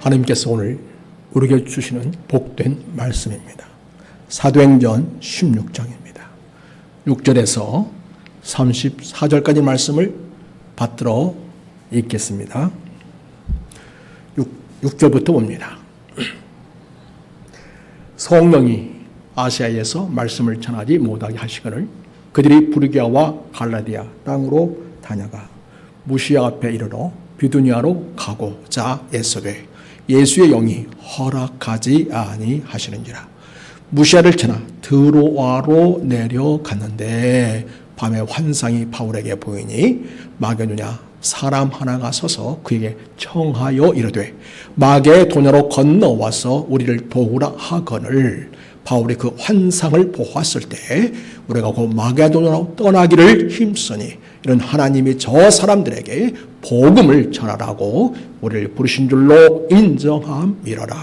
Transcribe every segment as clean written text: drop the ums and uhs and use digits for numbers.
하나님께서 오늘 우리에게 주시는 복된 말씀입니다. 사도행전 16장입니다. 6절에서 34절까지 말씀을 받들어 읽겠습니다. 6절부터 봅니다. 성령이 아시아에서 말씀을 전하지 못하게 하시거늘 그들이 부르기아와 갈라디아 땅으로 다녀가 무시아 앞에 이르러 비두니아로 가고자 애쓰되 예수의 영이 허락하지 아니하시는지라. 무시아를 지나 드로아로 내려갔는데 밤에 환상이 바울에게 보이니 마게도냐 사람 하나가 서서 그에게 청하여 이르되 마게도냐로 건너와서 우리를 도우라 하거늘 바울이 그 환상을 보았을 때 우리가 곧 마게도냐로 떠나기를 힘쓰니 이런 하나님이 저 사람들에게 복음을 전하라고 우리를 부르신 줄로 인정함이러라.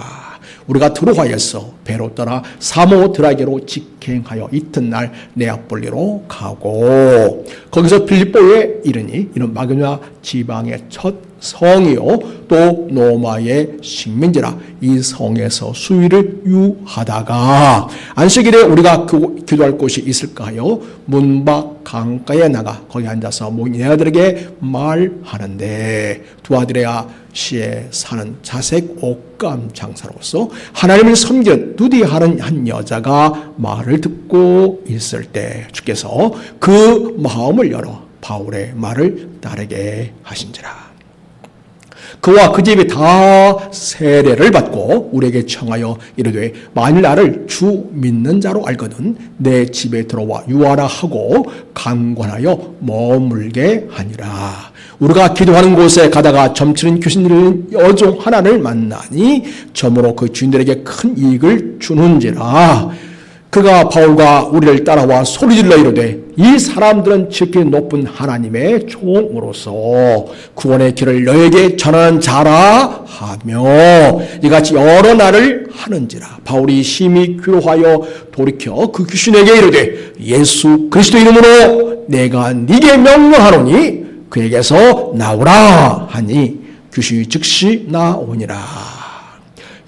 우리가 드로아에서 배로 떠나 사모드라게로 직행하여 이튿날 네아폴리로 가고 거기서 빌립보에 이르니 이는 마게도냐 지방의 첫 성이요 또 로마의 식민지라. 이 성에서 수일을 유하다가 안식일에 우리가 기도할 곳이 있을까 하여 문밖 강가에 나가 거기 앉아서 모인 여자들에게 말하는데 두아드레아시에 사는 자색 옷감 장사로서 하나님을 섬기는 누디하는 한 여자가 말을 듣고 있을 때 주께서 그 마음을 열어 바울의 말을 따르게 하신지라. 그와 그 집이 다 세례를 받고 우리에게 청하여 이르되 만일 나를 주 믿는 자로 알거든 내 집에 들어와 유하라 하고 강권하여 머물게 하니라. 우리가 기도하는 곳에 가다가 점치는 귀신들은 여종 하나를 만나니 점으로 그 주인들에게 큰 이익을 주는지라. 그가 바울과 우리를 따라와 소리질러 이르되 이 사람들은 지극히 높은 하나님의 종으로서 구원의 길을 너에게 전하는 자라 하며 이같이 여러 날을 하는지라. 바울이 심히 괴로워하여 돌이켜 그 귀신에게 이르되 예수 그리스도 이름으로 내가 네게 명령하노니 그에게서 나오라 하니 귀신이 즉시 나오니라.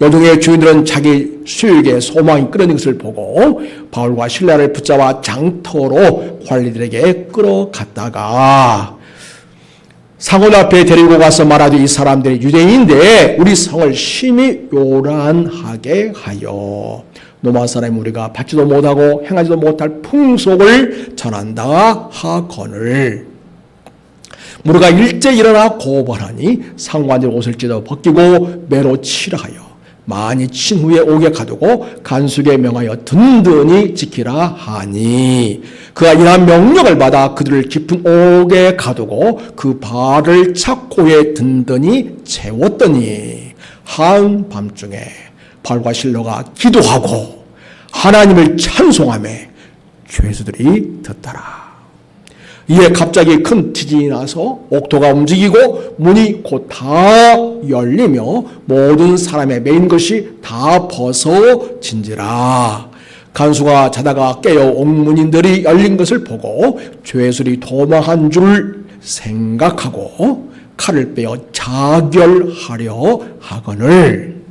여종의 주인들은 자기 수익에 소망이 끊어진 것을 보고 바울과 실라를 붙잡아 장터로 관리들에게 끌어갔다가 상원 앞에 데리고 가서 말하되 이 사람들이 유대인인데 우리 성을 심히 요란하게 하여 로마 사람이 우리가 받지도 못하고 행하지도 못할 풍속을 전한다 하거늘 우리가 일제 일어나 고발하니 상관들 옷을 찢어 벗기고 매로 칠하여 많이 친 후에 옥에 가두고 간수에게 명하여 든든히 지키라 하니 그가 이러한 명령을 받아 그들을 깊은 옥에 가두고 그 발을 착고에 든든히 채웠더니 한밤중에 바울과 실로가 기도하고 하나님을 찬송하며 죄수들이 듣더라. 이에 갑자기 큰 지진이 나서 옥토가 움직이고 문이 곧 다 열리며 모든 사람의 매인 것이 다 벗어진지라. 간수가 자다가 깨어 옥문인들이 열린 것을 보고 죄수들이 도망한 줄 생각하고 칼을 빼어 자결하려 하거늘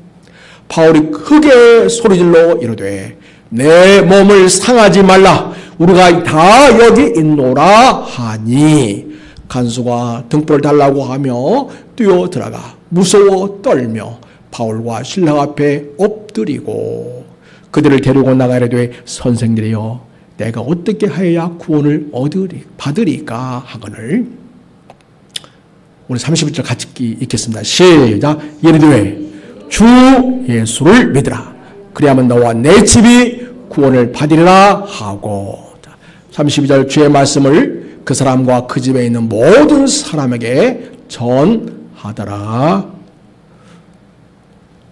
바울이 크게 소리질러 이르되 내 몸을 상하지 말라. 우리가 다 여기 있노라 하니 간수가 등불을 달라고 하며 뛰어 들어가 무서워 떨며 바울과 신라 앞에 엎드리고 그들을 데리고 나가려되 선생들이여 내가 어떻게 하여야 구원을 받으리까 하거늘 우리 31절 같이 읽겠습니다. 시작. 예르되 주 예수를 믿으라. 그리하면 너와 내 집이 구원을 받으리라 하고 32절 주의 말씀을 그 사람과 그 집에 있는 모든 사람에게 전하더라.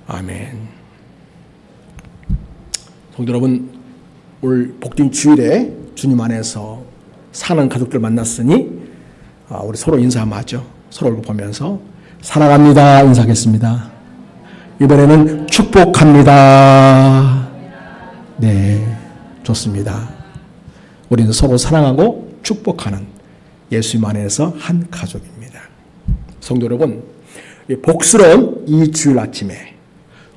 아멘. 성도 여러분, 오늘 복된 주일에 주님 안에서 사는 가족들 만났으니 우리 서로 인사 한번 하죠. 서로 얼굴 보면서 사랑합니다 인사하겠습니다. 이번에는 축복합니다. 네, 좋습니다. 우리는 서로 사랑하고 축복하는 예수님 안에서 한 가족입니다. 성도 여러분, 복스러운 이 주일 아침에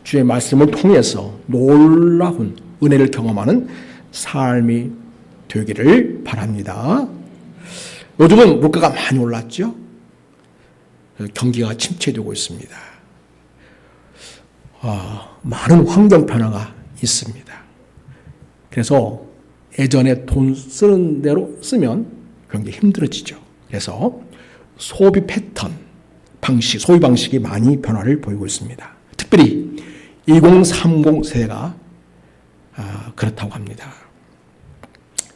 주의 말씀을 통해서 놀라운 은혜를 경험하는 삶이 되기를 바랍니다. 요즘은 물가가 많이 올랐죠. 경기가 침체되고 있습니다. 많은 환경 변화가 있습니다. 그래서 예전에 돈 쓰는 대로 쓰면 굉장히 힘들어지죠. 그래서 소비 패턴, 소비 방식이 많이 변화를 보이고 있습니다. 특별히 2030 세대가 그렇다고 합니다.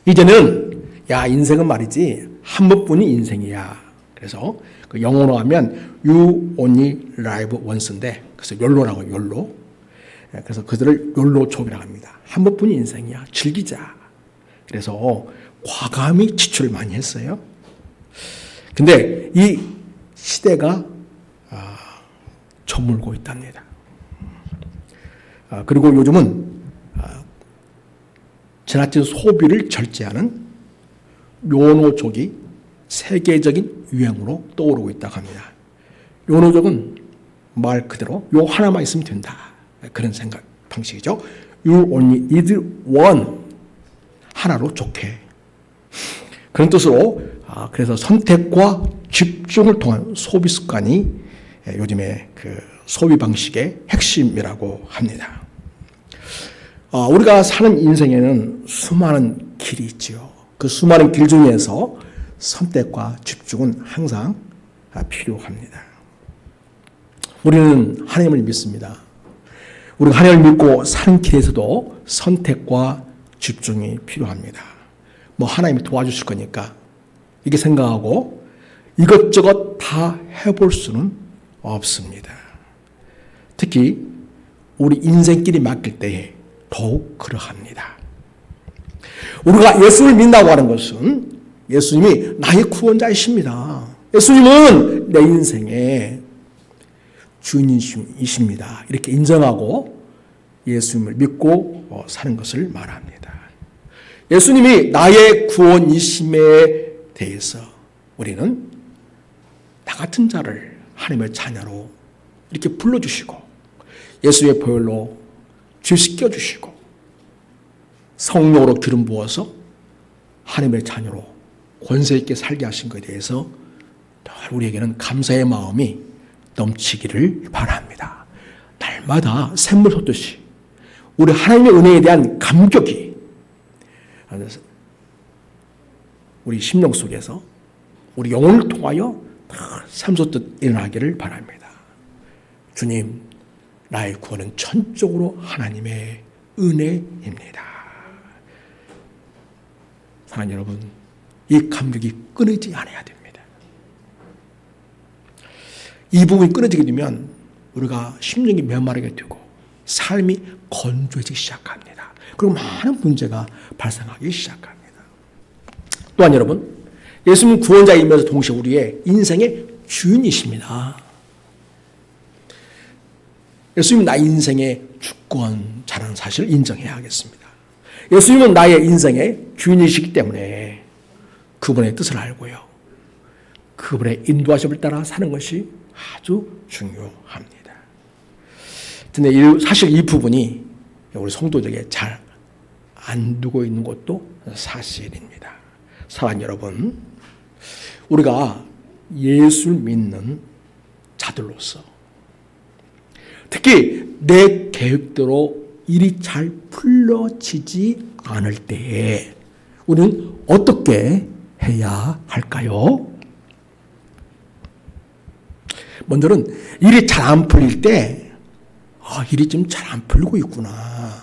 이제는 인생은 말이지 한 번뿐이 인생이야. 그래서 그 영어로 하면 You only live once인데 그래서 욜로라고 욜로. 그래서 그들을 욜로족이라고 합니다. 한 번뿐이 인생이야. 즐기자. 그래서 과감히 지출을 많이 했어요. 근데 이 시대가 저물고 있답니다. 그리고 요즘은 지나친 소비를 절제하는 요노족이 세계적인 유행으로 떠오르고 있다고 합니다. 요노족은 말 그대로 요 하나만 있으면 된다. 그런 생각 방식이죠. You only need one. 하나로 족해. 그런 뜻으로 그래서 선택과 집중을 통한 소비 습관이 요즘의 그 소비 방식의 핵심이라고 합니다. 우리가 사는 인생에는 수많은 길이 있지요. 그 수많은 길 중에서 선택과 집중은 항상 필요합니다. 우리는 하나님을 믿습니다. 우리가 하나님을 믿고 사는 길에서도 선택과 집중이 필요합니다. 하나님이 도와주실 거니까 이렇게 생각하고 이것저것 다 해볼 수는 없습니다. 특히 우리 인생길이 맡길 때에 더욱 그러합니다. 우리가 예수를 믿는다고 하는 것은 예수님이 나의 구원자이십니다. 예수님은 내 인생의 주인이십니다. 이렇게 인정하고 예수님을 믿고 사는 것을 말합니다. 예수님이 나의 구원이심에 대해서 우리는 나 같은 자를 하나님의 자녀로 이렇게 불러주시고 예수의 보혈로 죄 씻겨주시고 성령으로 기름 부어서 하나님의 자녀로 권세 있게 살게 하신 것에 대해서 우리에게는 감사의 마음이 넘치기를 바랍니다. 날마다 샘물 솟듯이 우리 하나님의 은혜에 대한 감격이 우리 심령 속에서 우리 영혼을 통하여 샘솟듯 일어나기를 바랍니다. 주님, 나의 구원은 전적으로 하나님의 은혜입니다. 사랑하는 여러분, 이 감격이 끊이지 않아야 됩니다. 이 부분이 끊어지게 되면 우리가 심령이 메마르게 되고 삶이 건조해지기 시작합니다. 그리고 많은 문제가 발생하기 시작합니다. 또한 여러분, 예수님 구원자이면서 동시에 우리의 인생의 주인이십니다. 예수님은 나의 인생의 주권자라는 사실을 인정해야 하겠습니다. 예수님은 나의 인생의 주인이시기 때문에 그분의 뜻을 알고요. 그분의 인도하심을 따라 사는 것이 아주 중요합니다. 근데 사실 이 부분이 우리 성도들에게 잘 안 두고 있는 것도 사실입니다. 사랑하는 여러분, 우리가 예수를 믿는 자들로서 특히 내 계획대로 일이 잘 풀려지지 않을 때에 우리는 어떻게 해야 할까요? 먼저는 일이 잘 안 풀릴 때 일이 좀 잘 안 풀리고 있구나.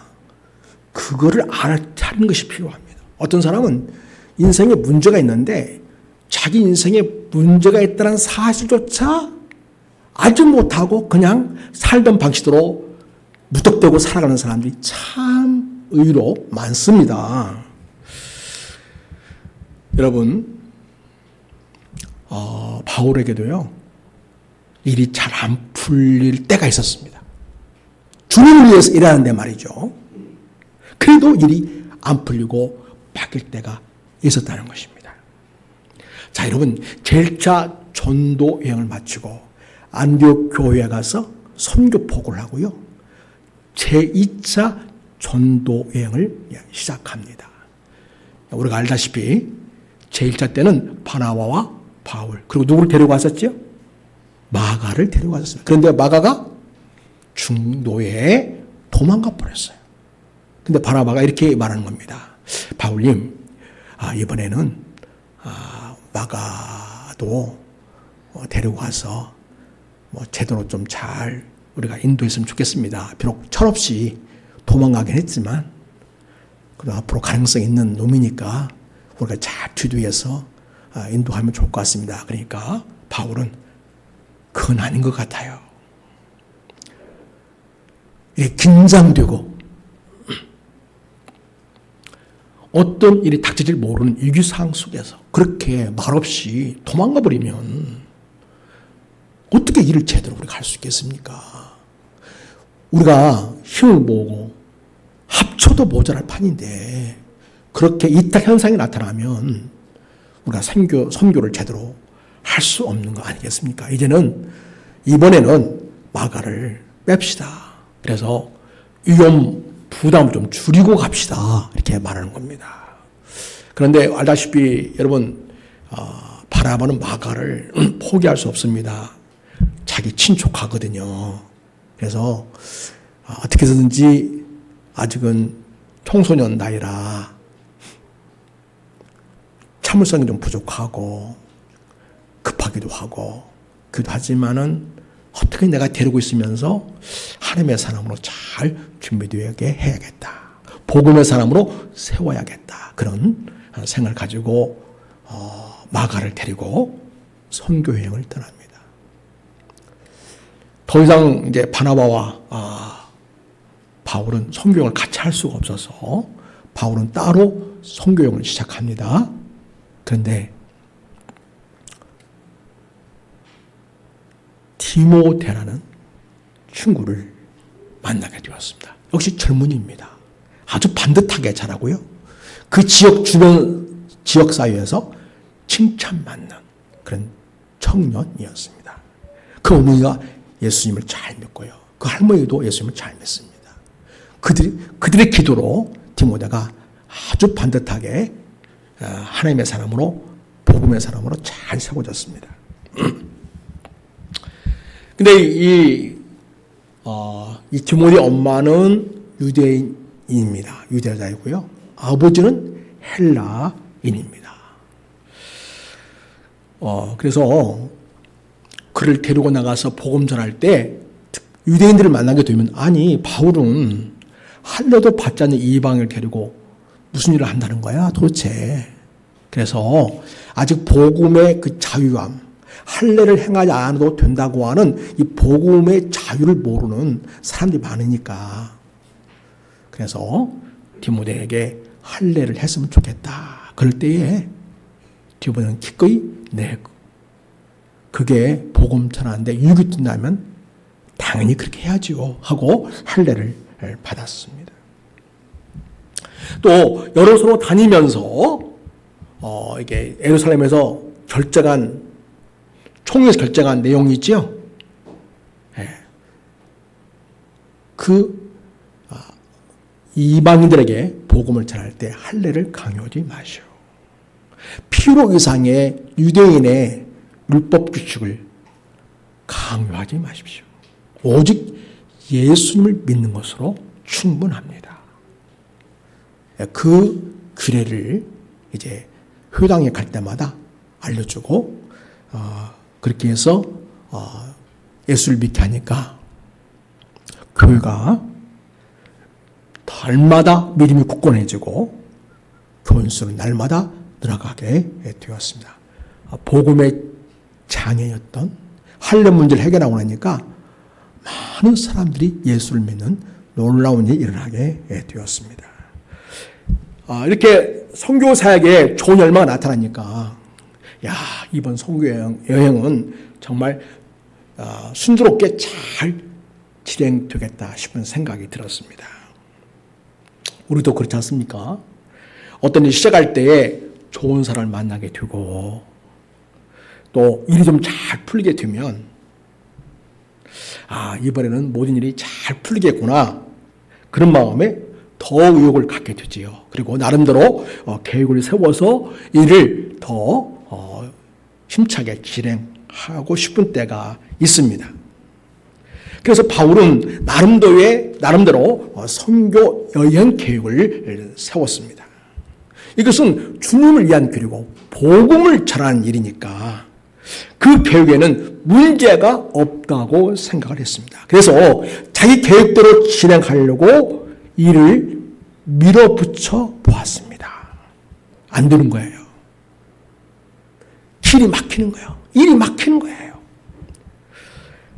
그거를 알아차리는 것이 필요합니다. 어떤 사람은 인생에 문제가 있는데 자기 인생에 문제가 있다는 사실조차 알지 못하고 그냥 살던 방식대로 무턱대고 살아가는 사람들이 참 의외로 많습니다. 여러분, 바울에게도요, 일이 잘 안 풀릴 때가 있었습니다. 주님을 위해서 일하는데 말이죠. 그래도 일이 안 풀리고 바뀔 때가 있었다는 것입니다. 자, 여러분, 7차 전도 여행을 마치고 안디옥 교회에 가서 선교 포고를 하고요. 제2차 전도 여행을 시작합니다. 우리가 알다시피 제1차 때는 바나바와 바울, 그리고 누구를 데리고 왔었죠? 마가를 데리고 왔었습니다. 그런데 마가가 중도에 도망가 버렸어요. 근데 바나바가 이렇게 말하는 겁니다. 바울님, 이번에는 마가도 데리고 와서 제대로 좀 잘 우리가 인도했으면 좋겠습니다. 비록 철없이 도망가긴 했지만 그래도 앞으로 가능성 있는 놈이니까 우리가 잘 뒤뒤에서 인도하면 좋을 것 같습니다. 그러니까 바울은 그건 아닌 것 같아요. 이게 긴장되고 어떤 일이 닥쳐질 모르는 위기상황 속에서 그렇게 말없이 도망가 버리면 어떻게 일을 제대로 우리가 할 수 있겠습니까? 우리가 힘을 모으고 합쳐도 모자랄 판인데 그렇게 이탈 현상이 나타나면 우리가 선교를 제대로 할 수 없는 거 아니겠습니까? 이번에는 마가를 뺍시다. 그래서 위험 부담을 좀 줄이고 갑시다. 이렇게 말하는 겁니다. 그런데 알다시피 여러분 바나바는 마가를 포기할 수 없습니다. 자기 친족하거든요. 그래서 어떻게 해서든지 아직은 청소년 나이라 참을성이 좀 부족하고 급하기도 하고 그기도 하지만은 어떻게 내가 데리고 있으면서 하나님의 사람으로 잘 준비되게 해야겠다. 복음의 사람으로 세워야겠다. 그런 생각을 가지고 마가를 데리고 선교 여행을 떠납니다. 더 이상 이제 바나바와 바울은 선교 여행을 같이 할 수가 없어서 바울은 따로 선교 여행을 시작합니다. 그런데 디모데라는 친구를 만나게 되었습니다. 역시 젊은이입니다. 아주 반듯하게 자라고요. 그 주변 지역 사회에서 칭찬받는 그런 청년이었습니다. 그 어머니가 예수님을 잘 믿고요. 그 할머니도 예수님을 잘 믿습니다. 그들의 기도로 디모데가 아주 반듯하게 하나님의 사람으로 복음의 사람으로 잘 세워졌습니다. 근데 이 디모데 엄마는 유대인입니다. 유대자이고요. 아버지는 헬라인입니다. 그래서 그를 데리고 나가서 복음 전할 때 유대인들을 만나게 되면 아니 바울은 할례도 받지 않는 이방을 데리고 무슨 일을 한다는 거야 도대체. 그래서 아직 복음의 그 자유함, 할례를 행하지 않아도 된다고 하는 이 복음의 자유를 모르는 사람들이 많으니까 그래서 디모데에게 할례를 했으면 좋겠다. 그럴 때에 디모데는 기꺼이 그게 복음 전하는데 유익이 된다면 당연히 그렇게 해야지요 하고 할례를 받았습니다. 또 여로서로 다니면서 이게 예루살렘에서 총회에서 결정한 내용이 있죠. 이방인들에게 복음을 전할 때 할례를 강요하지 마시오. 필요 이상의 유대인의 율법 규칙을 강요하지 마십시오. 오직 예수님을 믿는 것으로 충분합니다. 그 규례를 이제 회당에 갈 때마다 알려주고 그렇게 해서 예수를 믿게 하니까 교회가 날마다 믿음이 굳건해지고 교인수는 날마다 늘어가게 되었습니다. 복음의 장애였던 할례 문제를 해결하고 나니까 많은 사람들이 예수를 믿는 놀라운 일이 일어나게 되었습니다. 이렇게 선교 사역에 좋은 열마가 나타나니까 이번 선교 여행은 정말 순조롭게 잘 진행되겠다 싶은 생각이 들었습니다. 우리도 그렇지 않습니까? 어떤 일 시작할 때에 좋은 사람을 만나게 되고 또 일이 좀 잘 풀리게 되면 이번에는 모든 일이 잘 풀리겠구나. 그런 마음에 더 의욕을 갖게 되지요. 그리고 나름대로 계획을 세워서 일을 더 힘차게 진행하고 싶은 때가 있습니다. 그래서 바울은 나름대로 선교 여행 계획을 세웠습니다. 이것은 주님을 위한 길이고 복음을 전하는 일이니까 그 계획에는 문제가 없다고 생각을 했습니다. 그래서 자기 계획대로 진행하려고 일을 밀어붙여 보았습니다. 안 되는 거예요. 길이 막히는 거예요. 일이 막히는 거예요.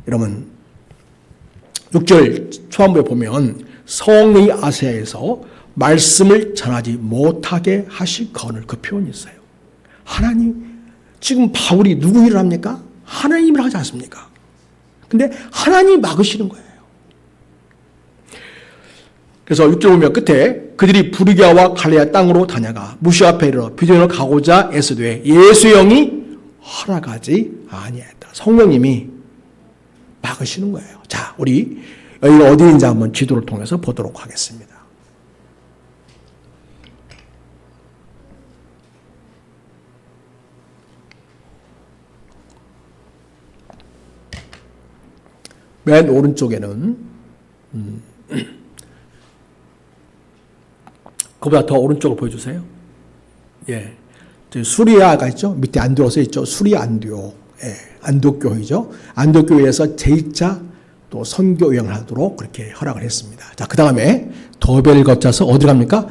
여러분 6절 초반부에 보면 성의 아세아에서 말씀을 전하지 못하게 하시거늘 그 표현이 있어요. 하나님, 지금 바울이 누구 일을 합니까? 하나님을 하지 않습니까? 근데 하나님이 막으시는 거예요. 그래서 6절 보면 끝에 그들이 부르기아와 갈레아 땅으로 다녀가 무시 앞에 이르러 비두인으로 가고자 애쓰되 예수의 영이 허락하지 아니하였다. 성령님이 막으시는 거예요. 자, 우리 여기가 어디인지 한번 지도를 통해서 보도록 하겠습니다. 맨 오른쪽에는 그보다 더 오른쪽을 보여주세요. 예, 수리아가 있죠. 밑에 안디오서 있죠. 수리아 안디오. 예, 안도교회죠. 안도교회에서 제2차 또 선교 여행을 하도록 그렇게 허락을 했습니다. 자, 그 다음에 도배를 거쳐서 어디 갑니까?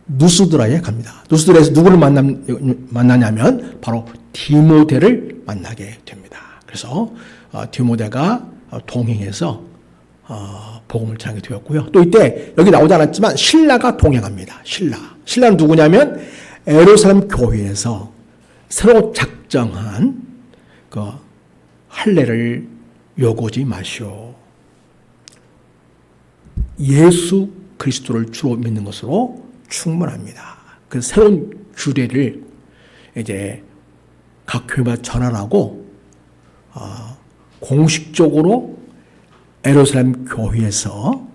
누스드라에 갑니다. 누스드라에서 누구를 만나냐면 바로 디모데를 만나게 됩니다. 그래서 디모데가 동행해서 복음을 전하게 되었고요. 또 이때 여기 나오지 않았지만 신라가 동행합니다. 신라는 누구냐면 예루살렘 교회에서 새로 작정한 그 할례를 요구지 마시오. 예수 그리스도를 주로 믿는 것으로 충분합니다. 그 새로운 규례를 이제 각 교회마다 전환하고 공식적으로 예루살렘 교회에서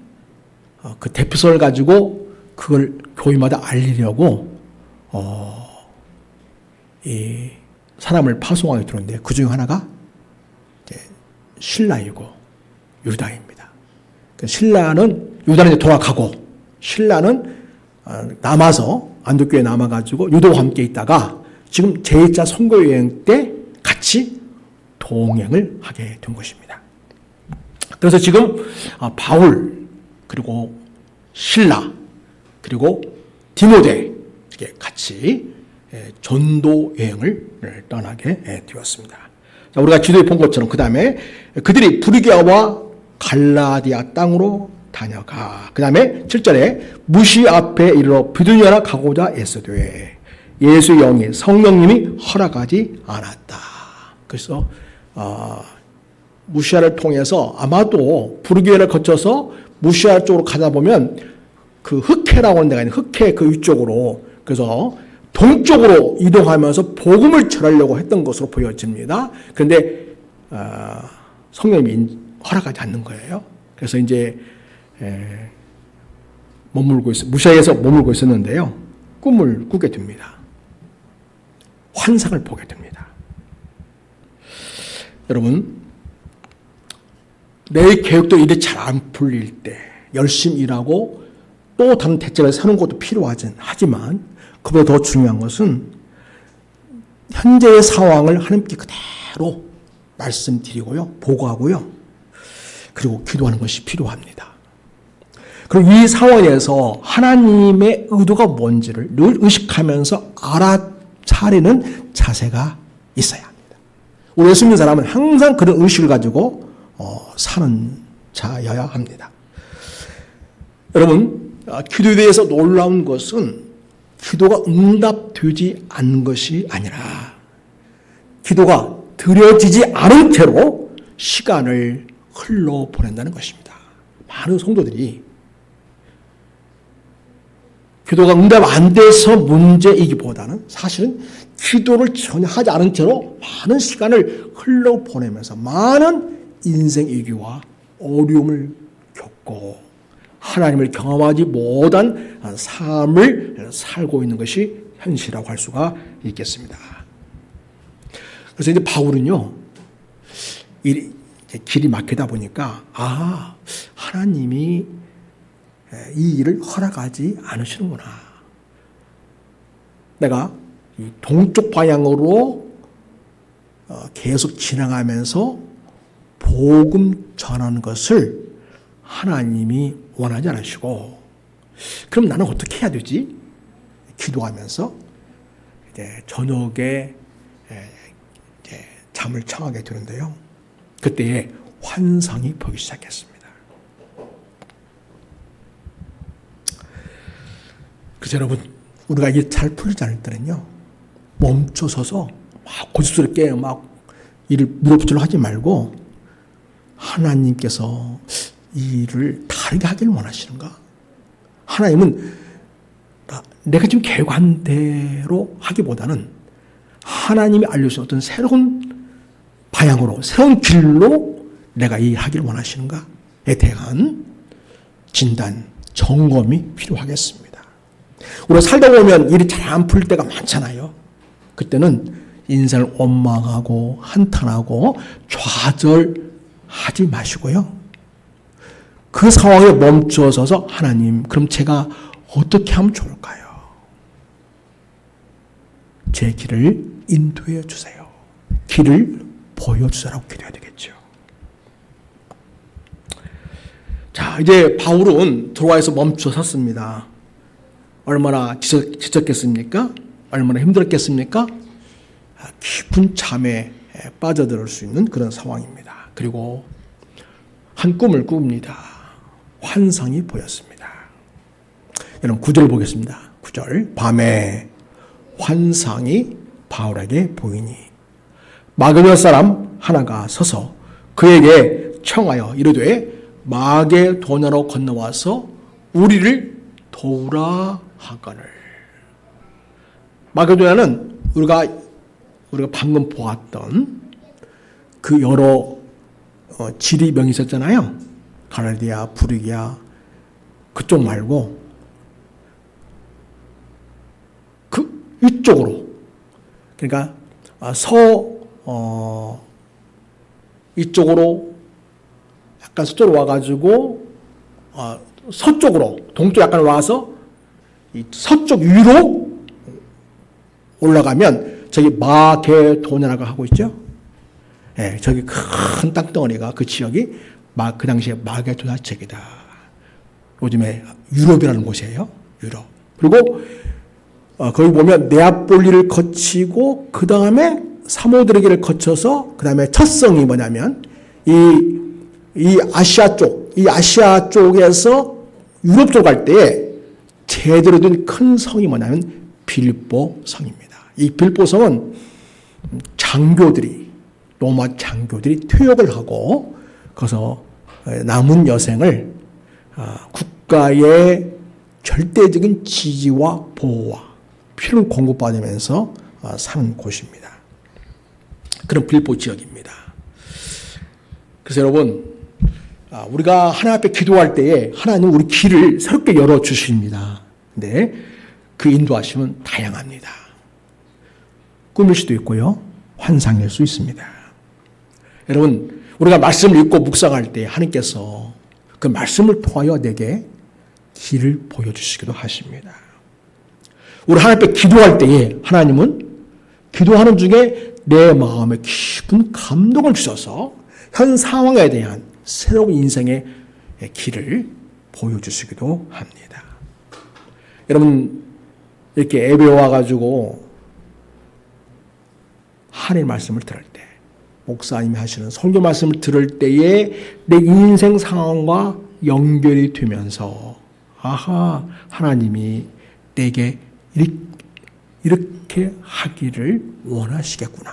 그 대표서를 가지고 그걸 교회마다 알리려고 이 사람을 파송하게 들었는데 그 중에 하나가 이제 신라이고 유다입니다. 신라는 유다는 돌아가고 신라는 남아서 안독교에 남아가지고 유도와 함께 있다가 지금 제2차 선교여행 때 같이 동행을 하게 된 것입니다. 그래서 지금 바울 그리고 신라 그리고 디모데 이렇게 같이 전도 여행을 떠나게 되었습니다. 자, 우리가 지도에 본 것처럼 그 다음에 그들이 부르기아와 갈라디아 땅으로 다녀가. 그 다음에 7절에 무시 앞에 이르러 비두니아라 가고자 애쓰되 예수의 영이 성령님이 허락하지 않았다. 그래서 무시아를 통해서 아마도 부르기아를 거쳐서 무시아 쪽으로 가다 보면 그 흑해라고 하는 데가 있는 흑해 그 위쪽으로 그래서 동쪽으로 이동하면서 복음을 전하려고 했던 것으로 보여집니다. 그런데 성령님이 허락하지 않는 거예요. 그래서 이제 무시아에서 머물고 있었는데요. 꿈을 꾸게 됩니다. 환상을 보게 됩니다. 여러분, 내 계획도 일이 잘 안 풀릴 때 열심히 일하고 또 다른 대책을 세우는 것도 하지만 그보다 더 중요한 것은 현재의 상황을 하나님께 그대로 말씀드리고요. 보고하고요. 그리고 기도하는 것이 필요합니다. 그리고 이 상황에서 하나님의 의도가 뭔지를 늘 의식하면서 알아차리는 자세가 있어야 합니다. 우리 예수 믿는 사람은 항상 그런 의식을 가지고 사는 자여야 합니다. 여러분, 기도에 대해서 놀라운 것은 기도가 응답되지 않은 것이 아니라 기도가 드려지지 않은 채로 시간을 흘러보낸다는 것입니다. 많은 성도들이 기도가 응답 안 돼서 문제이기보다는 사실은 기도를 전혀 하지 않은 채로 많은 시간을 흘러보내면서 많은 인생 위기와 어려움을 겪고 하나님을 경험하지 못한 삶을 살고 있는 것이 현실이라고 할 수가 있겠습니다. 그래서 이제 바울은요, 길이 막히다 보니까, 하나님이 이 일을 허락하지 않으시는구나. 내가 이 동쪽 방향으로 계속 지나가면서 복음 전하는 것을 하나님이 원하지 않으시고, 그럼 나는 어떻게 해야 되지? 기도하면서 이제 저녁에 이제 잠을 청하게 되는데요. 그때에 환상이 보기 시작했습니다. 그래서 여러분, 우리가 이게 잘 풀리지 않을 때는요, 멈춰서서 막 고집스럽게 막 일을 밀어붙이려 하지 말고, 하나님께서 이 일을 다르게 하길 원하시는가? 하나님은 내가 지금 계획한 대로 하기보다는 하나님이 알려주신 어떤 새로운 방향으로, 새로운 길로 내가 이 일을 하길 원하시는가에 대한 진단, 점검이 필요하겠습니다. 우리가 살다 보면 일이 잘 안 풀릴 때가 많잖아요. 그때는 인생을 원망하고 한탄하고 좌절하지 마시고요. 그 상황에 멈춰서서 하나님, 그럼 제가 어떻게 하면 좋을까요? 제 길을 인도해 주세요. 길을 보여주세요라고 기도해야 되겠죠. 자, 이제 바울은 드로아에서 멈춰 섰습니다. 얼마나 지쳤겠습니까? 얼마나 힘들었겠습니까? 깊은 잠에 빠져들 수 있는 그런 상황입니다. 그리고 한 꿈을 꿉니다. 환상이 보였습니다. 여러분 9절 보겠습니다. 9절. 밤에 환상이 바울에게 보이니 마게도냐 사람 하나가 서서 그에게 청하여 이르되 마게도냐로 건너와서 우리를 도우라 하거늘. 마게도냐는 우리가 방금 보았던 그 여러 지리명이 있었잖아요. 가라디아, 부르기아, 그쪽 말고 이쪽으로, 그러니까 이쪽으로 약간 서쪽으로 와가지고 서쪽으로, 동쪽 약간 와서 이 서쪽 위로 올라가면 저기 마게도냐라고 하고 있죠. 예, 저기 큰 땅덩어리가 그 지역이 그 당시에 마게도냐 지역이다. 요즘에 유럽이라는 곳이에요. 유럽. 그리고 거기 보면 네아폴리를 거치고 그 다음에 사모드레기를 거쳐서 그 다음에 첫 성이 뭐냐면 이 아시아 쪽에서 유럽 쪽 갈 때에 제대로 된 큰 성이 뭐냐면 빌보 성입니다. 이 빌보 성은 로마 장교들이 퇴역을 하고 거기서 남은 여생을 국가의 절대적인 지지와 보호와 필요를 공급받으면서 사는 곳입니다. 그런 빌보 지역입니다. 그래서 여러분, 우리가 하나님 앞에 기도할 때에 하나님은 우리 길을 새롭게 열어주십니다. 근데 그 인도하심은 다양합니다. 꿈일 수도 있고요. 환상일 수 있습니다. 여러분, 우리가 말씀을 읽고 묵상할 때 하나님께서 그 말씀을 통하여 내게 길을 보여주시기도 하십니다. 우리 하나님 앞에 기도할 때에 하나님은 기도하는 중에 내 마음에 깊은 감동을 주셔서 현 상황에 대한 새로운 인생의 길을 보여주시기도 합니다. 여러분, 이렇게 예배 와가지고 하나님의 말씀을 들을 때, 목사님이 하시는 설교 말씀을 들을 때에 내 인생 상황과 연결이 되면서 하나님이 내게 이렇게 하기를 원하시겠구나.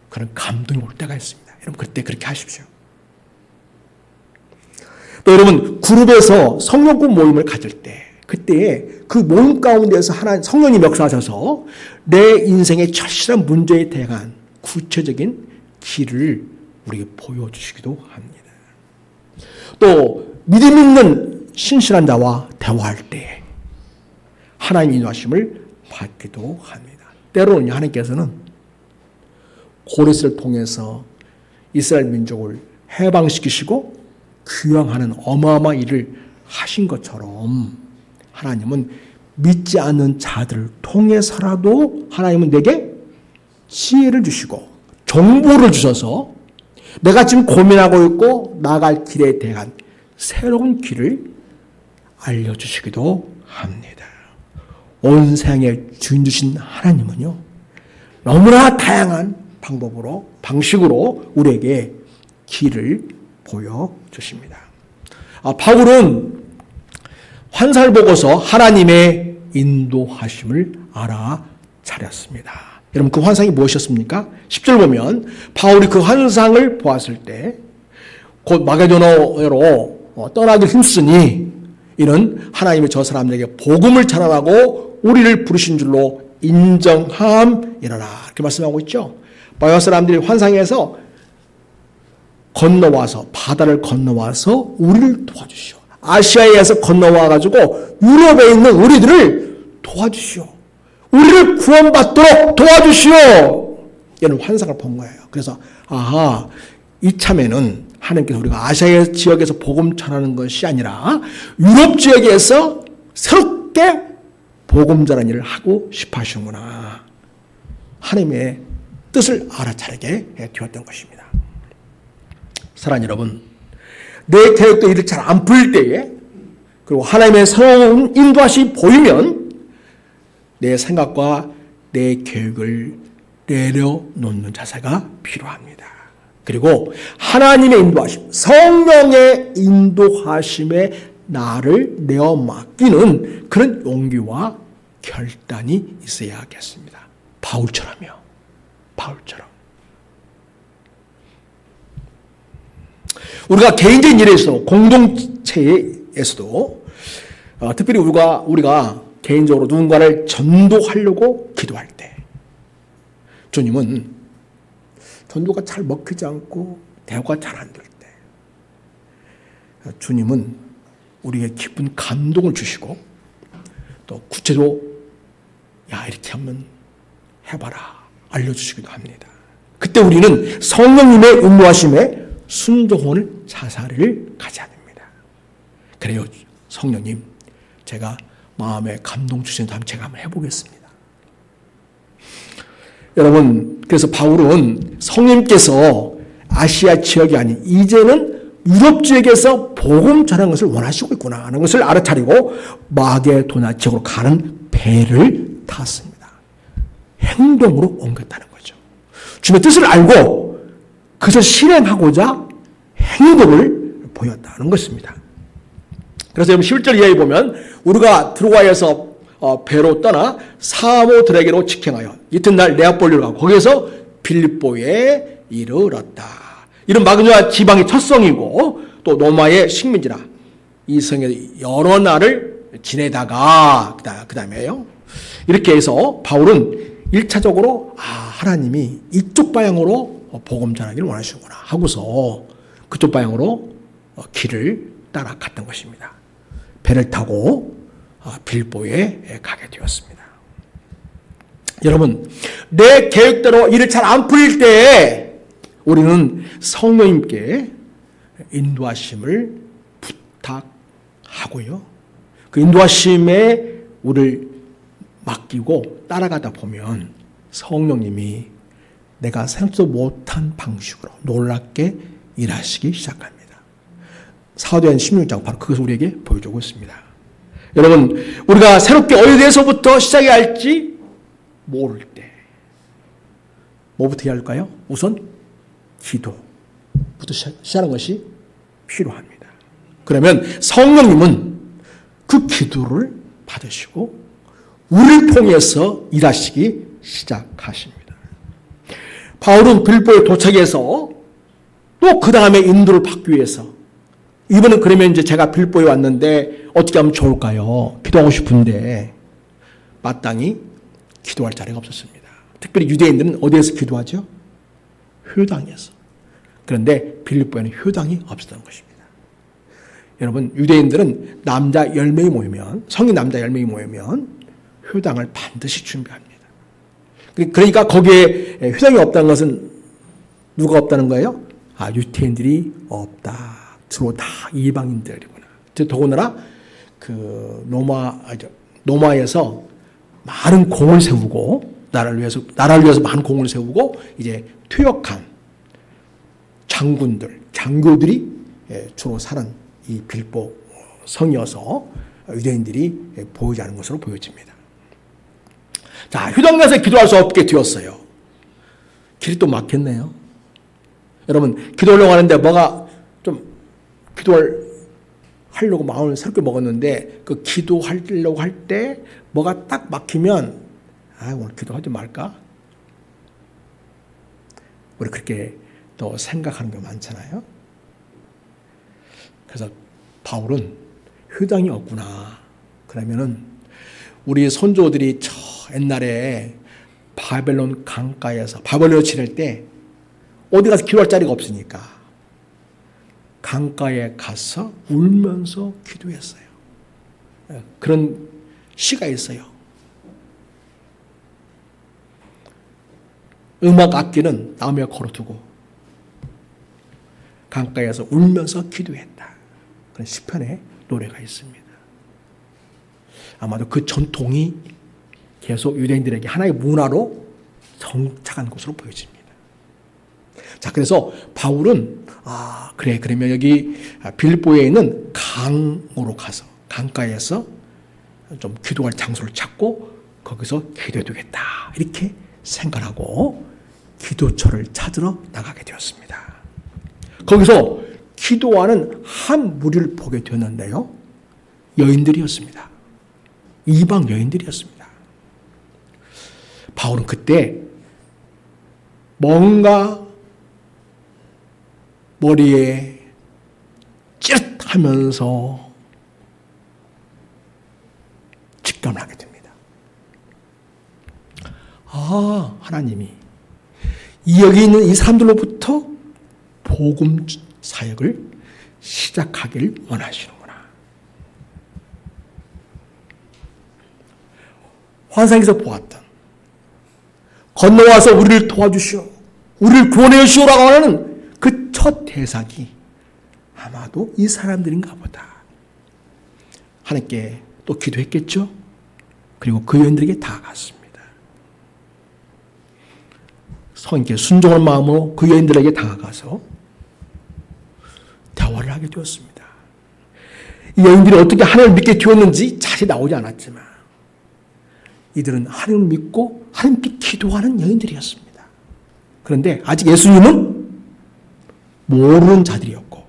그런 감동이 올 때가 있습니다. 여러분, 그때 그렇게 하십시오. 또 여러분, 그룹에서 성령꾼 모임을 가질 때, 그때 그 모임 가운데서 성령님 역사하셔서 내 인생의 절실한 문제에 대한 구체적인 길을 우리에게 보여주시기도 합니다. 또 믿음 있는 신실한 자와 대화할 때 하나님의 인도하심을 받기도 합니다. 때로는 하나님께서는 고레스를 통해서 이스라엘 민족을 해방시키시고 귀환하는 어마어마한 일을 하신 것처럼 하나님은 믿지 않는 자들을 통해서라도 하나님은 내게 지혜를 주시고 정보를 주셔서 내가 지금 고민하고 있고 나아갈 길에 대한 새로운 길을 알려주시기도 합니다. 온 세상에 주인 주신 하나님은요, 너무나 다양한 방식으로 우리에게 길을 보여주십니다. 바울은 환상을 보고서 하나님의 인도하심을 알아차렸습니다. 여러분, 그 환상이 무엇이었습니까? 10절 보면 바울이 그 환상을 보았을 때 곧 마게도나로 떠나기 힘쓰니 이는 하나님이 저 사람들에게 복음을 전하라고 우리를 부르신 줄로 인정함이라라, 이렇게 말씀하고 있죠. 바울 사람들이 환상에서 건너와서 바다를 건너와서 우리를 도와주시오. 아시아에서 건너와가지고 유럽에 있는 우리들을 도와주시오. 우리를 구원받도록 도와주시오. 이런 환상을 본 거예요. 그래서 이참에는 하나님께서 우리가 아시아 지역에서 복음 전하는 것이 아니라 유럽 지역에서 새롭게 복음 전하는 일을 하고 싶어 하시는구나. 하나님의 뜻을 알아차리게 되었던 것입니다. 사랑하는 여러분, 내 계획도 일을 잘 안 풀릴 때에 그리고 하나님의 새로운 인도하심이 보이면 내 생각과 내 계획을 내려놓는 자세가 필요합니다. 그리고 하나님의 인도하심, 성령의 인도하심에 나를 내어 맡기는 그런 용기와 결단이 있어야겠습니다. 바울처럼요. 바울처럼. 우리가 개인적인 일에서 공동체에서도 특별히 우리가 개인적으로 누군가를 전도하려고 기도할 때 주님은 전도가 잘 먹히지 않고 대화가 잘 안 될 때 주님은 우리에게 깊은 감동을 주시고 또 구체적으로 이렇게 하면 해봐라 알려주시기도 합니다. 그때 우리는 성령님의 인도하심에 순종하는 자세를 가져야 됩니다. 그래요, 성령님, 제가 마음에 감동 주신다면 제가 한번 해보겠습니다. 여러분, 그래서 바울은 성령님께서 아시아 지역이 아닌 이제는 유럽 지역에서 복음 전하는 것을 원하시고 있구나 하는 것을 알아차리고 마게도나 지역으로 가는 배를 탔습니다. 행동으로 옮겼다는 거죠. 주님의 뜻을 알고 그것을 실행하고자 행동을 보였다는 것입니다. 그래서 여러분 11절 이하에 보면 우리가 트로아에서 배로 떠나 사모드라게로 직행하여 이튿날 네아폴리로 가고 거기에서 빌립보에 이르렀다. 이런 마게도냐 지방의 첫 성이고 또 로마의 식민지라 이 성에 여러 날을 지내다가 그 다음에요. 이렇게 해서 바울은 1차적으로 하나님이 이쪽 방향으로 복음 전하기를 원하시는구나 하고서 그쪽 방향으로 길을 따라갔던 것입니다. 배를 타고 빌보에 가게 되었습니다. 여러분, 내 계획대로 일을 잘 안 풀릴 때 우리는 성령님께 인도하심을 부탁하고요. 그 인도하심에 우리를 맡기고 따라가다 보면 성령님이 내가 생각도 못한 방식으로 놀랍게 일하시기 시작합니다. 사도행 16장 바로 그것을 우리에게 보여주고 있습니다. 여러분, 우리가 새롭게 어디에서부터 시작해야 할지 모를 때 뭐부터 해야 할까요? 우선 기도부터 시작하는 것이 필요합니다. 그러면 성령님은 그 기도를 받으시고 우리를 통해서 일하시기 시작하십니다. 바울은 빌보에 도착해서 또 그 다음에 인도를 받기 위해서 이번엔 그러면 이제 제가 빌보에 왔는데 어떻게 하면 좋을까요? 기도하고 싶은데 마땅히 기도할 자리가 없었습니다. 특별히 유대인들은 어디에서 기도하죠? 회당에서. 그런데 빌립보에는 효당이 없었던 것입니다. 여러분, 유대인들은 남자 10명이 모이면, 성인 남자 10명이 모이면 효당을 반드시 준비합니다. 그러니까 거기에 효당이 없다는 것은 누가 없다는 거예요? 유태인들이 없다. 주로 다 이방인들이구나. 더군다나 로마에서 많은 공을 세우고 나라를 위해서 많은 공을 세우고 이제 퇴역한 장교들이 주로 사는 이 빌립보 성이어서 유대인들이 보이지 않은 것으로 보여집니다. 자, 효당 가서 기도할 수 없게 되었어요. 길이 또 막혔네요. 여러분, 기도하려고 하는데 뭐가 좀 기도를 하려고 마음을 새롭게 먹었는데 그 기도하려고 할 때 뭐가 딱 막히면 오늘 기도하지 말까? 우리 그렇게 또 생각하는 게 많잖아요. 그래서 바울은 효당이 없구나. 그러면은 우리 선조들이 저 옛날에 바벨론 강가에서 바벨론을 지낼 때 어디 가서 기도할 자리가 없으니까 강가에 가서 울면서 기도했어요. 그런 시가 있어요. 음악 악기는 나무에 걸어두고 강가에서 울면서 기도했다. 그런 시편의 노래가 있습니다. 아마도 그 전통이 계속 유대인들에게 하나의 문화로 정착한 것으로 보여집니다. 자, 그래서 바울은 그러면 여기 빌립보에 있는 강으로 가서 강가에서 좀 기도할 장소를 찾고 거기서 기도해 두겠다. 이렇게 생각하고 기도처를 찾으러 나가게 되었습니다. 거기서 기도하는 한 무리를 보게 되었는데요. 여인들이었습니다. 이방 여인들이었습니다. 바울은 그때 뭔가 머리에 찌릿하면서 직감을 하게 됩니다. 하나님이 여기 있는 이 사람들로부터 복음 사역을 시작하길 원하시는구나. 환상에서 보았던 건너와서 우리를 도와주시오, 우리를 구원해 주시오라고 하는 그 첫 대상이 아마도 이 사람들인가 보다. 하나님께 또 기도했겠죠. 그리고 그 여인들에게 다가갔습니다. 성인께 순종할 마음으로 그 여인들에게 다가가서 대화를 하게 되었습니다. 이 여인들이 어떻게 하나님을 믿게 되었는지 자세히 나오지 않았지만 이들은 하나님을 믿고 하나님께 기도하는 여인들이었습니다. 그런데 아직 예수님은 모르는 자들이었고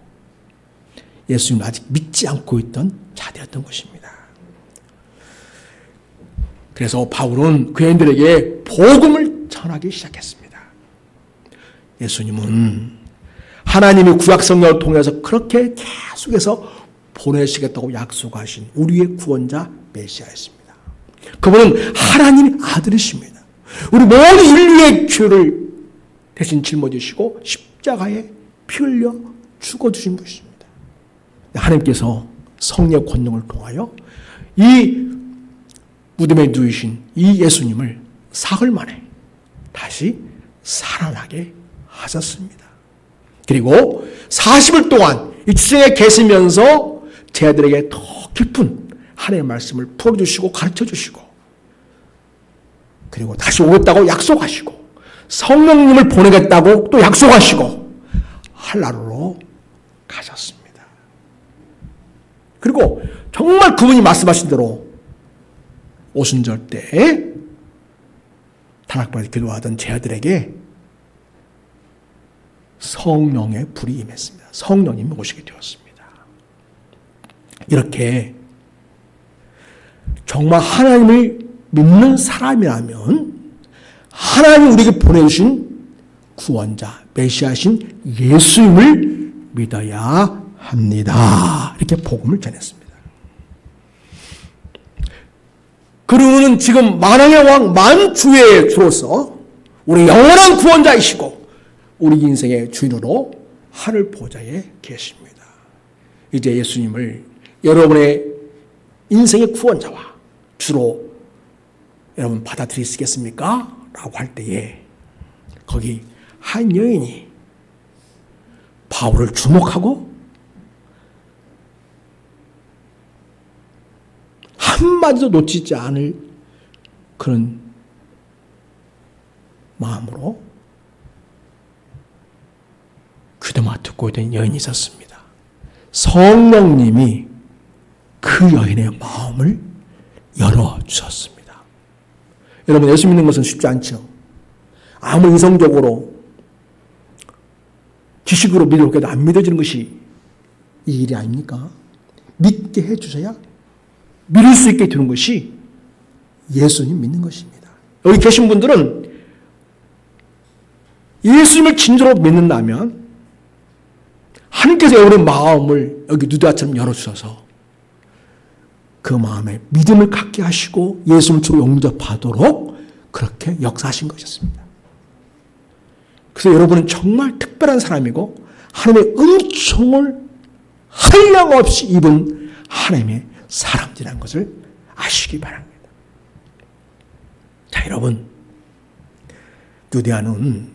예수님은 아직 믿지 않고 있던 자들이었던 것입니다. 그래서 바울은 그 여인들에게 복음을 전하기 시작했습니다. 예수님은 하나님이 구약 성경을 통해서 그렇게 계속해서 보내시겠다고 약속하신 우리의 구원자 메시아였습니다. 그분은 하나님의 아들이십니다. 우리 모든 인류의 죄를 대신 짊어지시고 십자가에 피 흘려 죽어주신 분이십니다. 하나님께서 성령의 권능을 통하여 이 무덤에 누이신 이 예수님을 사흘 만에 다시 살아나게 하셨습니다. 그리고 40일 동안 이 지상에 계시면서 제자들에게 더 깊은 하나님의 말씀을 풀어주시고 가르쳐주시고 그리고 다시 오겠다고 약속하시고 성령님을 보내겠다고 또 약속하시고 할라루로 가셨습니다. 그리고 정말 그분이 말씀하신 대로 오순절 때에 다락방에서 기도하던 제자들에게 성령의 불이 임했습니다. 성령님이 오시게 되었습니다. 이렇게 정말 하나님을 믿는 사람이라면 하나님 우리에게 보내주신 구원자, 메시아신 예수님을 믿어야 합니다. 이렇게 복음을 전했습니다. 그리고는 지금 만왕의 왕 만주의 주로서 우리 영원한 구원자이시고 우리 인생의 주인으로 하늘 보좌에 계십니다. 이제 예수님을 여러분의 인생의 구원자와 주로 여러분 받아들이시겠습니까? 라고 할 때에 거기 한 여인이 바울을 주목하고 한마디도 놓치지 않을 그런 마음으로 귀담아 듣고 있던 여인이 있었습니다. 성령님이 그 여인의 마음을 열어주셨습니다. 여러분, 예수 믿는 것은 쉽지 않죠. 아무리 이성적으로 지식으로 믿으려고 해도 안 믿어지는 것이 이 일이 아닙니까? 믿게 해주셔야 믿을 수 있게 되는 것이 예수님 믿는 것입니다. 여기 계신 분들은 예수님을 진짜로 믿는다면 하나님께서 여러분의 마음을 여기 누드아처럼 열어주셔서 그 마음에 믿음을 갖게 하시고 예수님을 주로 용접하도록 그렇게 역사하신 것이었습니다. 그래서 여러분은 정말 특별한 사람이고 하나님의 은총을 한량없이 입은 하나님의 사람들이라는 것을 아시기 바랍니다. 자, 여러분, 누디아는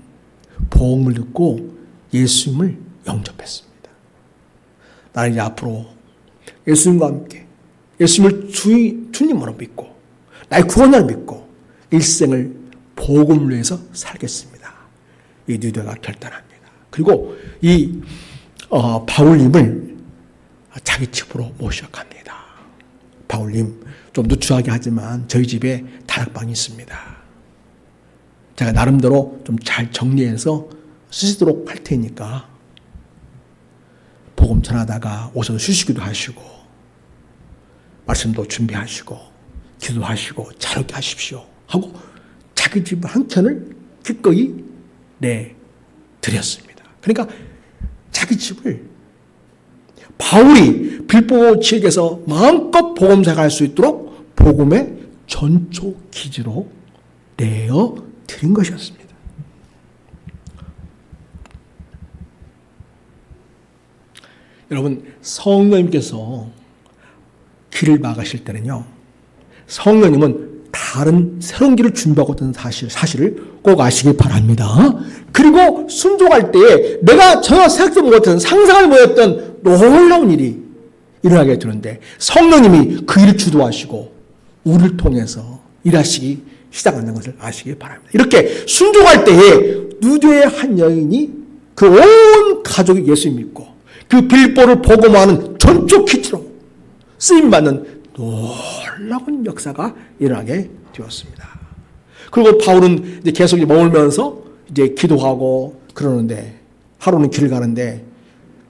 복음을 듣고 예수님을 영접했습니다. 나는 이제 앞으로 예수님과 함께 예수님을 주님으로 믿고 나의 구원자를 믿고 일생을 복음을 위해서 살겠습니다. 이 누디아가 결단합니다. 그리고 이 바울님을 자기 집으로 모셔갑니다. 바울님, 좀 누추하게 하지만 저희 집에 다락방이 있습니다. 제가 나름대로 좀 잘 정리해서 쓰시도록 할 테니까 복음 전하다가 오셔서 쉬시기도 하시고 말씀도 준비하시고 기도하시고 자유롭게 하십시오 하고 자기 집 한 켠을 기꺼이 내드렸습니다. 그러니까 자기 집을 바울이 빌보 지역에서 마음껏 복음 전할 수 있도록 복음의 전초 기지로 내어드린 것이었습니다. 여러분, 성령님께서 길을 막으실 때는요, 성령님은 다른 새로운 길을 준비하고 있다는 사실을 꼭 아시기 바랍니다. 그리고 순종할 때에 내가 전혀 생각도 못했던 상상을 못했던 놀라운 일이 일어나게 되는데 성령님이 그 일을 주도하시고 우리를 통해서 일하시기 시작하는 것을 아시기 바랍니다. 이렇게 순종할 때에 누디아의 한 여인이 그 온 가족이 예수 믿고 그 빌보를 복음하는 전초 기지로 쓰임받는 놀라운 역사가 일어나게 되었습니다. 그리고 바울은 이제 계속 머물면서 이제 기도하고 그러는데 하루는 길을 가는데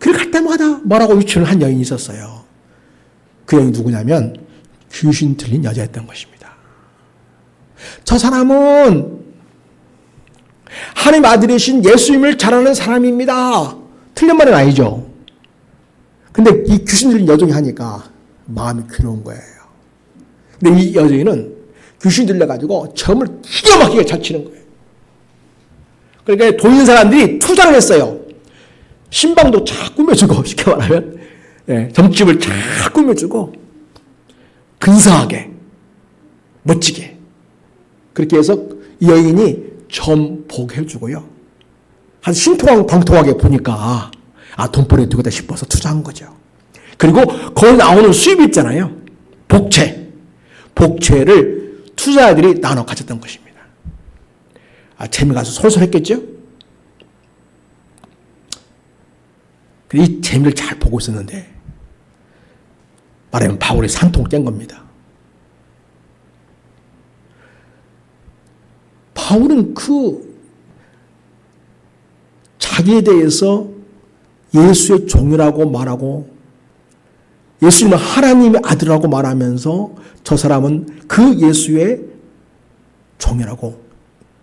길 갈 때마다 뭐라고 유치는 한 여인이 있었어요. 그 여인이 누구냐면 귀신 들린 여자였던 것입니다. 저 사람은 하나님 아들이신 예수님을 잘 아는 사람입니다. 틀린 말은 아니죠. 근데 이 귀신 들린 여종이 하니까 마음이 괴로운 거예요. 근데 이 여종이는 귀신 들려가지고 점을 기가 막히게 잘 치는 거예요. 그러니까 돈 있는 사람들이 투자를 했어요. 신방도 쫙 꾸며주고, 쉽게 말하면, 점집을 쫙 꾸며주고, 근사하게, 멋지게. 그렇게 해서 이 여인이 점 복해주고요. 한 신통방통하게 보니까, 돈벌이에 되겠다 싶어서 투자한 거죠. 그리고 거기 나오는 수입이 있잖아요. 복채를 투자자들이 나눠 가졌던 것입니다. 재미가 아주 솔솔했겠죠? 이 재미를 잘 보고 있었는데, 말하면 바울이 산통을 뗀 겁니다. 바울은 자기에 대해서 예수의 종이라고 말하고 예수님은 하나님의 아들이라고 말하면서 저 사람은 그 예수의 종이라고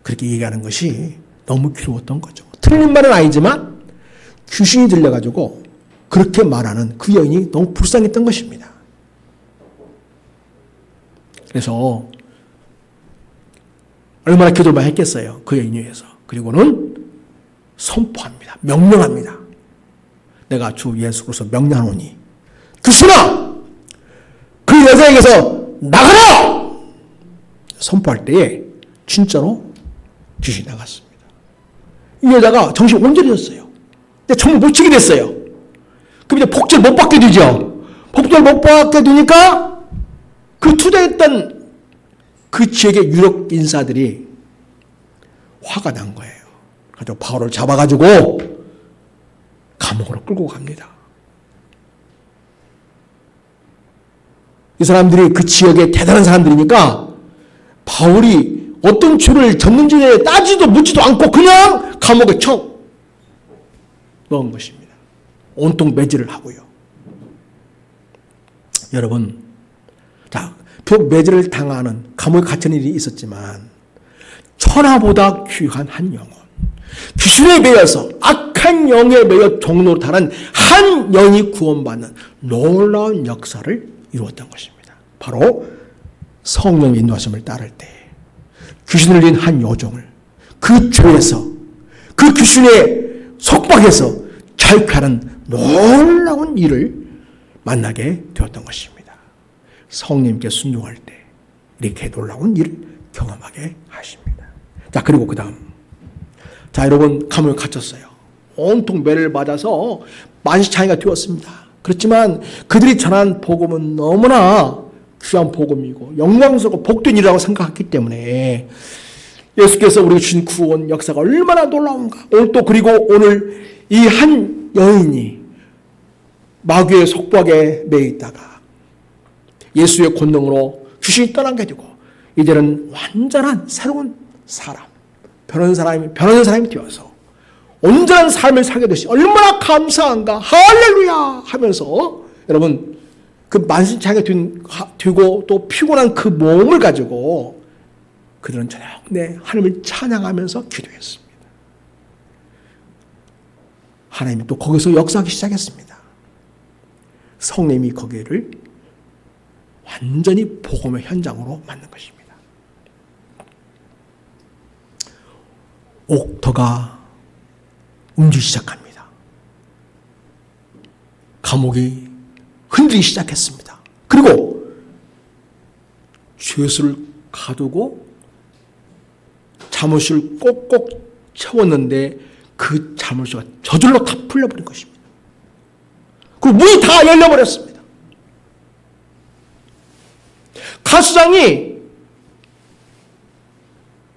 그렇게 얘기하는 것이 너무 괴로웠던 거죠. 틀린 말은 아니지만 귀신이 들려가지고 그렇게 말하는 그 여인이 너무 불쌍했던 것입니다. 그래서 얼마나 기도를 많이 했겠어요. 그 여인을 위해서. 그리고는 선포합니다. 명령합니다. 내가 주 예수 그리스도 명령하노니 귀신아 그 여자에게서 나가라! 선포할 때에 진짜로 귀신이 나갔습니다. 이 여자가 정신 온전해졌어요. 근데 정말 못 치게 됐어요. 그럼 이제 복제를 못 받게 되죠. 복제를 못 받게 되니까 그 투자했던 그 지역의 유력 인사들이 화가 난 거예요. 그래서 바울을 잡아가지고 감옥으로 끌고 갑니다. 이 사람들이 그 지역의 대단한 사람들이니까 바울이 어떤 죄를 졌는지에 따지도 묻지도 않고 그냥 감옥에 쳐 넣은 것입니다. 온통 매질을 하고요. 여러분, 자, 비록 매질을 당하는 감옥에 갇힌 일이 있었지만 천하보다 귀한 한 영혼, 귀신에 매여서 악한 영에 매여 종로로 타는 한 영이 구원받는 놀라운 역사를 이루었던 것입니다. 바로 성령의 인도하심을 따를 때 귀신을 린 한 여종을 그 죄에서 그 귀신의 속박에서 자유하는 놀라운 일을 만나게 되었던 것입니다. 성령님께 순종할 때 이렇게 놀라운 일을 경험하게 하십니다. 자, 그리고 그 다음, 자, 여러분 감옥에 갇혔어요. 온통 매를 맞아서 만시창이가 되었습니다. 그렇지만 그들이 전한 복음은 너무나 귀한 복음이고 영광스럽고 복된 일이라고 생각했기 때문에 예수께서 우리에게 주신 구원 역사가 얼마나 놀라운가. 오늘 또 그리고 오늘 이 한 여인이 마귀의 속박에 매여 있다가 예수의 권능으로 귀신이 떠나게 되고 이제는 완전한 새로운 사람, 변한 사람이 되어서 온전한 삶을 살게 되시 얼마나 감사한가 할렐루야 하면서 여러분 그 만신창에 되고 또 피곤한 그 몸을 가지고 그들은 저녁 내 하나님을 찬양하면서 기도했습니다. 하나님이 또 거기서 역사하기 시작했습니다. 성령님이 거기를 완전히 복음의 현장으로 만든 것입니다. 옥터가 움직이기 시작합니다. 감옥이 흔들리기 시작했습니다. 그리고 죄수를 가두고 자물쇠를 꼭꼭 채웠는데 그 자물쇠가 저절로 다 풀려버린 것입니다. 그리고 문이 다 열려버렸습니다. 가수장이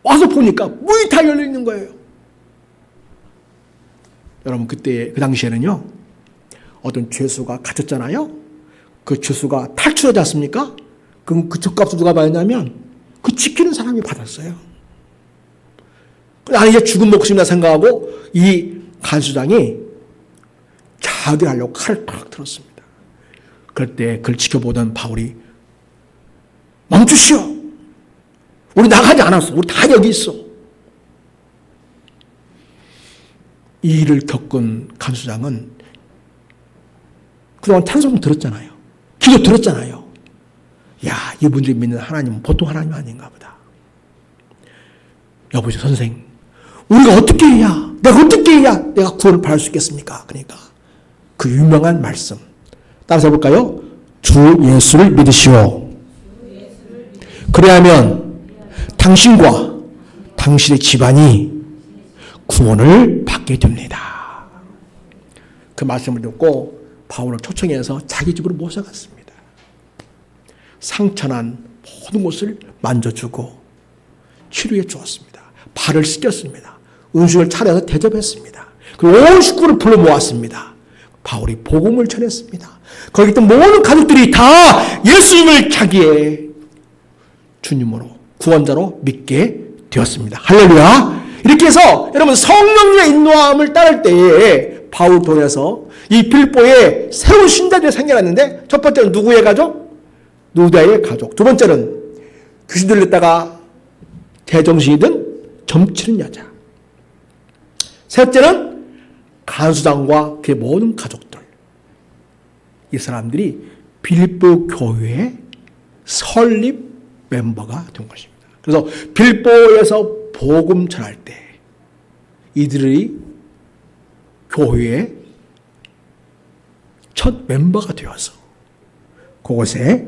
와서 보니까 문이 다 열려있는 거예요. 여러분 그때 그 당시에는요 어떤 죄수가 갇혔잖아요. 그 죄수가 탈출하지 않습니까? 그럼 그 죗값을 누가 받았냐면 그 지키는 사람이 받았어요. 나는 이제 죽은 목숨이라 생각하고 이 간수장이 자결하려고 칼을 탁 들었습니다. 그럴 때 그걸 지켜보던 바울이 멈추시오. 우리 나가지 않았어. 우리 다 여기 있어. 이 일을 겪은 간수장은 그동안 찬송 들었잖아요. 기도 들었잖아요. 야, 이분들이 믿는 하나님은 보통 하나님 아닌가 보다. 여보세요, 선생. 우리가 어떻게 해야, 내가 어떻게 해야 내가 구원을 받을 수 있겠습니까? 그러니까 그 유명한 말씀. 따라서 해볼까요? 주 예수를 믿으시오. 그래야면 당신과 당신의 집안이 구원을 받게 됩니다. 그 말씀을 듣고 바울을 초청해서 자기 집으로 모셔갔습니다. 상처난 모든 곳을 만져주고 치료해 주었습니다. 발을 씻겼습니다. 음식을 차려서 대접했습니다. 그리고 온 식구를 불러 모았습니다. 바울이 복음을 전했습니다. 거기 있던 모든 가족들이 다 예수님을 자기의 주님으로 구원자로 믿게 되었습니다. 할렐루야. 이렇게 해서 여러분 성령님의 인도함을 따를 때에 바울 통해서 이 빌보에 새로운 신자들이 생겨났는데 첫 번째는 누구의 가족? 누다의 가족. 두 번째는 귀신 들렸다가 제정신이 든 점치는 여자. 셋째는 간수장과 그의 모든 가족들. 이 사람들이 빌보 교회의 설립 멤버가 된 것입니다. 그래서 빌보에서 복음 전할 때 이들이 교회의 첫 멤버가 되어서 그곳에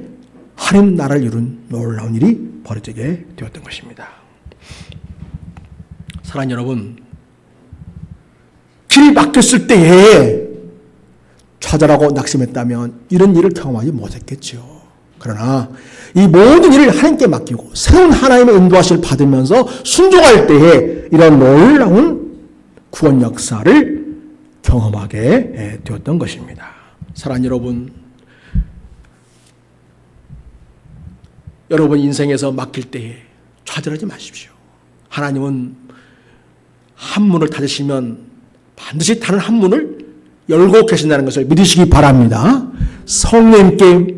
하나님 나라를 이룬 놀라운 일이 벌어지게 되었던 것입니다. 사랑하는 여러분, 길이 막혔을 때에 좌절하고 낙심했다면 이런 일을 경험하지 못했겠죠. 그러나 이 모든 일을 하나님께 맡기고 새로운 하나님의 인도하심을 받으면서 순종할 때에 이런 놀라운 구원 역사를 경험하게 되었던 것입니다. 사랑하는 여러분 인생에서 맡길 때에 좌절하지 마십시오. 하나님은 한 문을 닫으시면 반드시 다른 한 문을 열고 계신다는 것을 믿으시기 바랍니다. 성령님께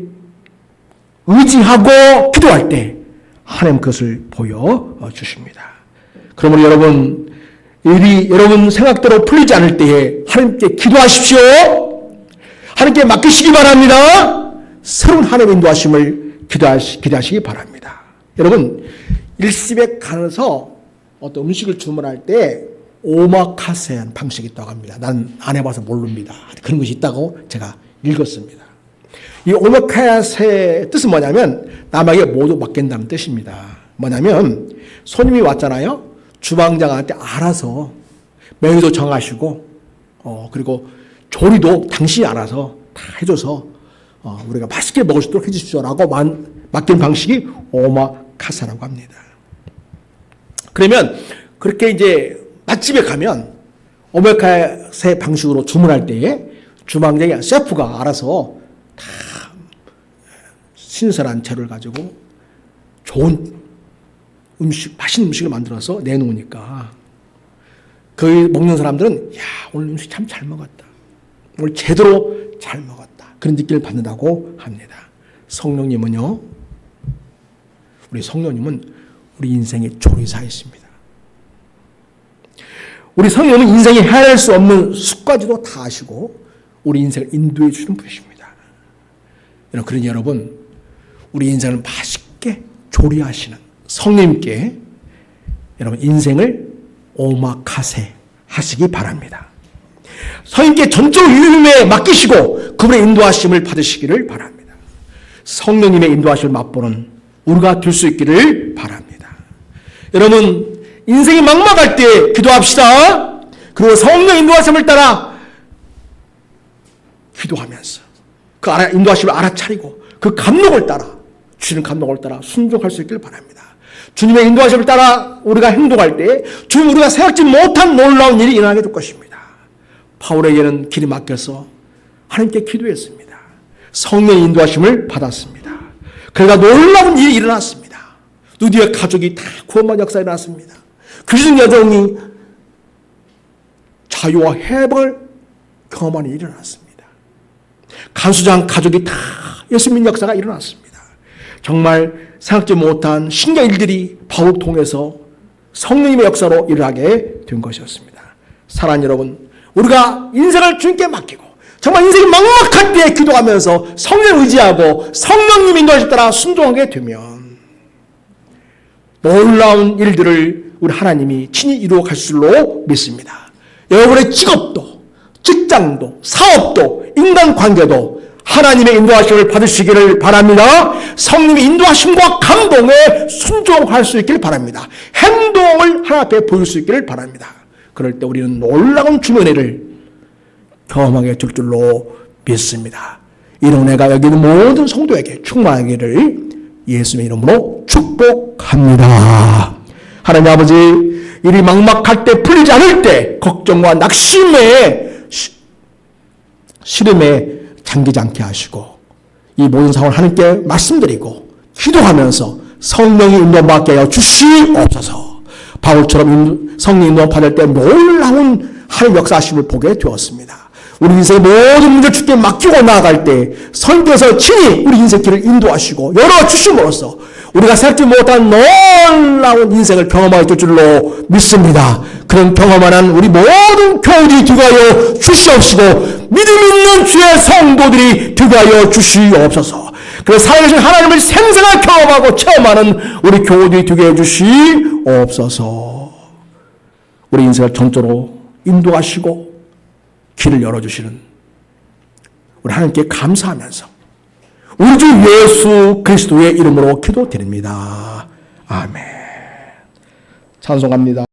의지하고 기도할 때 하나님 그것을 보여주십니다. 그러므로 여러분 생각대로 풀리지 않을 때에 하나님께 기도하십시오. 하나님께 맡기시기 바랍니다. 새로운 하나님의 인도하심을 기도하시기 바랍니다. 여러분 일집에 가서 어떤 음식을 주문할 때 오마카세한 방식이 있다고 합니다. 난 안 해봐서 모릅니다. 그런 것이 있다고 제가 읽었습니다. 이 오마카세 뜻은 뭐냐면 남에게 모두 맡긴다는 뜻입니다. 뭐냐면 손님이 왔잖아요. 주방장한테 알아서 메뉴도 정하시고 그리고 조리도 당신이 알아서 다 해줘서 우리가 맛있게 먹을 수 있도록 해주십시오라고 맡긴 방식이 오마카세라고 합니다. 그러면 그렇게 이제 맛집에 가면 오마카세 방식으로 주문할 때에 주방장이 셰프가 알아서 다 신선한 재료를 가지고 좋은 음식, 맛있는 음식을 만들어서 내놓으니까 그 먹는 사람들은 야 오늘 음식 참 잘 먹었다. 오늘 제대로 잘 먹었다. 그런 느낌을 받는다고 합니다. 성령님은요. 우리 성령님은 우리 인생의 조리사이십니다. 우리 성령님은 인생에 해낼 수 없는 숫가지도 다 아시고 우리 인생을 인도해 주는 분이십니다. 그러니 여러분 우리 인생을 맛있게 조리하시는 성령님께 여러분 인생을 오마카세 하시기 바랍니다. 성령님께 전적으로 유임에 맡기시고 그분의 인도하심을 받으시기를 바랍니다. 성령님의 인도하심을 맛보는 우리가 될 수 있기를 바랍니다. 여러분 인생이 막막할 때 기도합시다. 그리고 성령 인도하심을 따라 기도하면서 그 인도하심을 알아차리고 그 감독을 따라 주시는 감독을 따라 순종할 수 있기를 바랍니다. 주님의 인도하심을 따라 우리가 행동할 때 주님 우리가 생각지 못한 놀라운 일이 일어나게 될 것입니다. 바울에게는 길이 막혀서 하나님께 기도했습니다. 성령의 인도하심을 받았습니다. 그러다 놀라운 일이 일어났습니다. 누디의 가족이 다 구원받은 역사가 일어났습니다. 귀신 여종이 자유와 해방을 경험하는 일이 일어났습니다. 간수장 가족이 다 예수 믿는 역사가 일어났습니다. 정말 생각지 못한 신기한 일들이 바울을 통해서 성령님의 역사로 일어나게 된 것이었습니다. 사랑하는 여러분, 우리가 인생을 주님께 맡기고 정말 인생이 막막할 때 기도하면서 성령을 의지하고 성령님 인도하심 따라 순종하게 되면 놀라운 일들을 우리 하나님이 친히 이루어 가실 줄로 믿습니다. 여러분의 직업도 직장도 사업도 인간관계도 하나님의 인도하심을 받으시기를 바랍니다. 성령의 인도하심과 감동에 순종할 수 있기를 바랍니다. 행동을 하나 앞에 보일 수 있기를 바랍니다. 그럴 때 우리는 놀라운 주님의 은혜를 경험하게 될 줄로 믿습니다. 이런 은혜가 여기 있는 모든 성도에게 충만하기를 예수님의 이름으로 축복합니다. 하나님 아버지, 일이 막막할 때 풀리지 않을 때 걱정과 낙심에 시름에 잠기지 않게 하시고 이 모든 상황을 하나님께 말씀드리고 기도하면서 성령이 인도받게 하여 주시옵소서. 바울처럼 성령 인도 받을 때 놀라운 하나님 역사하심을 보게 되었습니다. 우리 인생의 모든 문제를 주께 맡기고 나아갈 때 성령께서 친히 우리 인생 길을 인도하시고 열어주심으로써 우리가 생각지 못한 놀라운 인생을 경험하게 될 줄로 믿습니다. 그런 경험하는 우리 모든 교우들이 되게 하여 주시옵시고 믿음 있는 주의 성도들이 되게 하여 주시옵소서. 그래서 살아계신 하나님을 생생하게 경험하고 체험하는 우리 교우들이 되게 해 주시옵소서. 우리 인생을 전적으로 인도하시고 길을 열어주시는 우리 하나님께 감사하면서 우리 주 예수 그리스도의 이름으로 기도드립니다. 아멘. 찬송합니다.